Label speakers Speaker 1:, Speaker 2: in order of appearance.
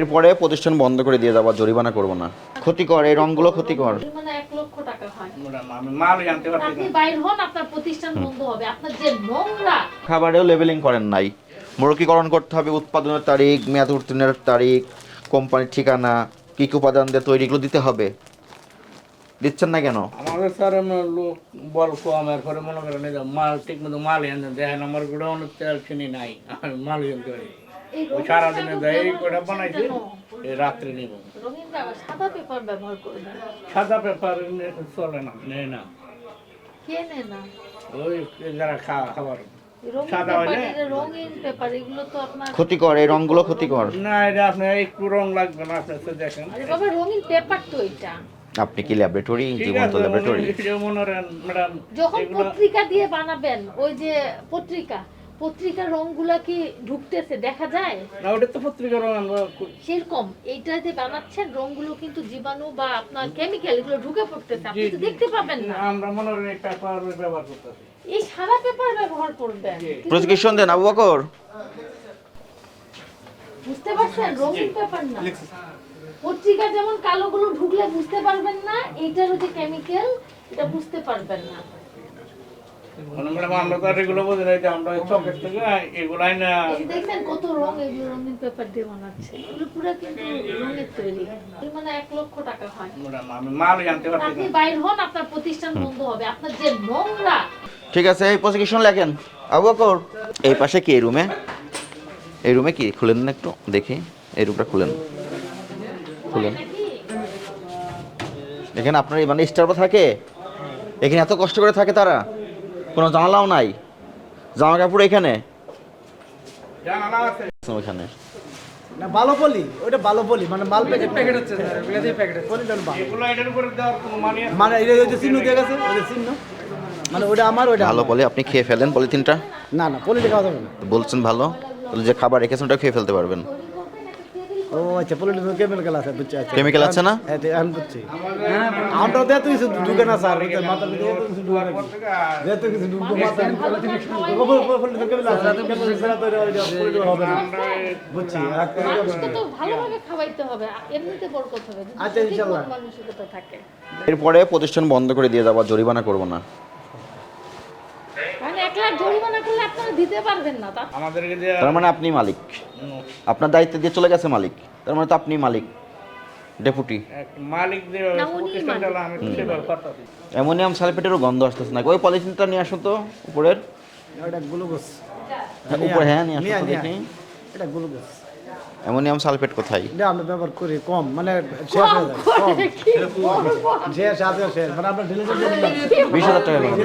Speaker 1: এরপরে প্রতিষ্ঠান বন্ধ করে দিয়ে যাবো, জরিমানা করব না। ক্ষতিকর, এই রংগুলো ক্ষতিকর।
Speaker 2: মানে 1 লক্ষ টাকা হয়।
Speaker 3: আমি মাল জানতে পারছি
Speaker 2: আপনি
Speaker 3: না।
Speaker 2: বাইর হন, আপনার প্রতিষ্ঠান বন্ধ হবে। আপনার যে নোংরা
Speaker 1: খাবারেও লেবেলিং করেন নাই। মোড়কীকরণ করতে হবে, উৎপাদনের তারিখ, মেয়াদ উত্তীর্ণের তারিখ, কোম্পানির ঠিকানা, কী কী উপাদান দিয়ে তৈরি, এগুলো দিতে হবে। দিচ্ছেন না কেন?
Speaker 3: আমাদের স্যার লোক বল কম, এরপরে মনে করেন এই যে মাল ঠিক মতো মাল এনে দেখেন আমার গুলো অনেক তেল চিনি নাই, আমি মাল জানতে পারি।
Speaker 2: এই
Speaker 3: ওই
Speaker 2: রঙিন
Speaker 3: সারাদিনে
Speaker 2: কাগজ
Speaker 3: দেয়
Speaker 2: ব্যবহার
Speaker 3: করে
Speaker 2: করছেন
Speaker 3: বানাইছি,
Speaker 2: কেন?
Speaker 3: এই রাত্রে নিব।
Speaker 2: রঙিন কাগজ, সাদা পেপার ব্যবহার করবেন।
Speaker 3: সাদা পেপার চলে না, নেয় না।
Speaker 2: কে নেয় না?
Speaker 3: ওই যারা খাবার
Speaker 2: এই রঙিন
Speaker 3: সাদা
Speaker 2: পেপার,
Speaker 3: হইলে?
Speaker 2: এটা রঙিন পেপার, এগুলো তো আপনার
Speaker 1: ক্ষতিকর, এই রংগুলো ক্ষতিকর।
Speaker 3: না, এটা আপনার একটু রং লাগবে না, আপনি তো দেখেন।
Speaker 2: আরে বাবা, রঙিন পেপার তো এটা।
Speaker 1: আপনি কি ল্যাবরেটরি,
Speaker 3: ঠিক
Speaker 1: জীবন্ত
Speaker 3: আছে,
Speaker 1: ল্যাবরেটরি?
Speaker 3: মনে করেন ম্যাডাম
Speaker 2: যখন
Speaker 3: এগুলো
Speaker 2: পত্রিকা দিয়ে বানাবেন, ওই যে পত্রিকার রংগুলা কি ঢুকতেছে দেখা যায়?
Speaker 3: না, ওটা তো পত্রিকার রং আমরা
Speaker 2: সেরকম এইটা যে বানাচ্ছেন রংগুলো কিন্তু জীবাণু বা আপনার কেমিক্যাল এগুলো ঢুকে পড়তেছে, আপনি তো দেখতে পাবেন না।
Speaker 3: আমরা মনে করেন এই পেপার ব্যবহার করতেছি।
Speaker 2: এই সাদা পেপার ব্যবহার করবেন।
Speaker 1: প্রসিকিউশন দেন আবু বকর।
Speaker 2: বুঝতে পারছেন, রঙিন পেপার না। পত্রিকা যেমন কালোগুলো ঢুকলে বুঝতে পারবেন না, এইটারও যে কেমিক্যাল এটা বুঝতে পারবেন না।
Speaker 3: মানে ম্যাডাম আমরা তো আর এগুলো বুঝি না, যে আমরা চকের থেকে এগুলাই না।
Speaker 2: এই যে দেখছেন কত রং, এগুলো রঙিন পেপার দিয়ে বানাচ্ছে, এগুলো পুরো কিন্তু রঙের তৈরি। এর মানে 1 লক্ষ টাকা হয়।
Speaker 3: ম্যাডাম আমি মাল জানতে পারছি
Speaker 2: আপনি
Speaker 3: না।
Speaker 2: বাইর হন, আপনার প্রতিষ্ঠান বন্ধ হবে। আপনার যে নোংরা
Speaker 1: ঠিক আছে, এই প্রসিকিউশন লেখেন আবু বকর। এই পাশে কি, এই রুমে? এই রুমে কি খুলেন না একটু দেখি, এই রুমটা খুলেন, খুলেন।
Speaker 2: নাকি
Speaker 1: এখানে আপনার মানে স্টাফ থাকে, এখানে এত কষ্ট করে থাকে তারা, কোনো জানালাও নাই, জামা কাপড় এখানে
Speaker 3: জানালা আছে
Speaker 1: ওখানে।
Speaker 4: না ভালো পলি, ওটা ভালো পলি, মানে মাল প্যাকেট হচ্ছে স্যার, ওগুলা প্যাকেট পলি ডাল ভালো।
Speaker 3: এগুলো এটার উপরে দেওয়ার কোনো মানে আছে?
Speaker 4: মানে এই যে চিহ্ন দিয়ে গেছে, ওই যে চিহ্ন, মানে ওটা আমার, ওটা
Speaker 1: ভালো
Speaker 4: আমার।
Speaker 1: বলে আপনি খেয়ে ফেলেন পলিথিনটা।
Speaker 4: না না, পলিটা খাওয়া যাবে না।
Speaker 1: বলছেন ভালো, তাহলে যে খাবার রেখেছেন ওটা খেয়ে ফেলতে পারবেন।
Speaker 4: ও আচ্ছা, পলিটা কেমিক্যাল আছে, বুঝছি। আচ্ছা
Speaker 1: কেমিক্যাল আছে না?
Speaker 4: হ্যাঁ আমি বুঝছি। আমরা তো এত কিছু ঢুকে না স্যার, ওই যে মাথার ভিতরে এত কিছু ঢুকে না, এত কিছু ঢুকবো মাথার ভিতরে হবে না, বুঝছি।
Speaker 2: মানুষকে তো ভালোভাবে খাওয়াইতে হবে, এমনিতে বরকত হবে। যদি
Speaker 4: আচ্ছা,
Speaker 2: সঠিক
Speaker 4: ইনশাআল্লাহ।
Speaker 2: মানসিকতা থাকে।
Speaker 1: এরপরে প্রতিষ্ঠান বন্ধ করে দিয়ে যাবো, জরিমানা করব না।
Speaker 2: মানে 1 লাখ জরিমানা করলে আপনারা দিতে পারবেন না তা?
Speaker 3: আমাদেরকে যে
Speaker 1: তার মানে আপনি মালিক, আপনার দায়িত্ব দিয়ে চলে গেছে মালিক, তার মানে তো আপনি মালিক, ডেপুটি।
Speaker 3: এক মালিক যে
Speaker 2: না, উনি
Speaker 3: প্রতিষ্ঠান চালা, আমি তো সেভাবে করতেছি।
Speaker 1: অ্যামোনিয়াম সালফেটেরও গন্ধ আসতেছে না। ওই পলিথিনটা নিয়ে আসো তো উপরের,
Speaker 4: ওটা গ্লুকোজ,
Speaker 1: উপরে। হ্যাঁ নিয়ে আসো
Speaker 4: নিয়ে
Speaker 1: তো দেখি।
Speaker 4: এটা গ্লুকোজ।
Speaker 1: অ্যামোনিয়াম সালফেট কোথায়?
Speaker 4: এটা আমরা ব্যবহার করি কম, মানে শেষ হয়ে যায়, কম
Speaker 2: কি বলবো?
Speaker 4: শেষ আছে, শেষ মানে আমরা ঢেলে
Speaker 1: 20,000 টাকা করে।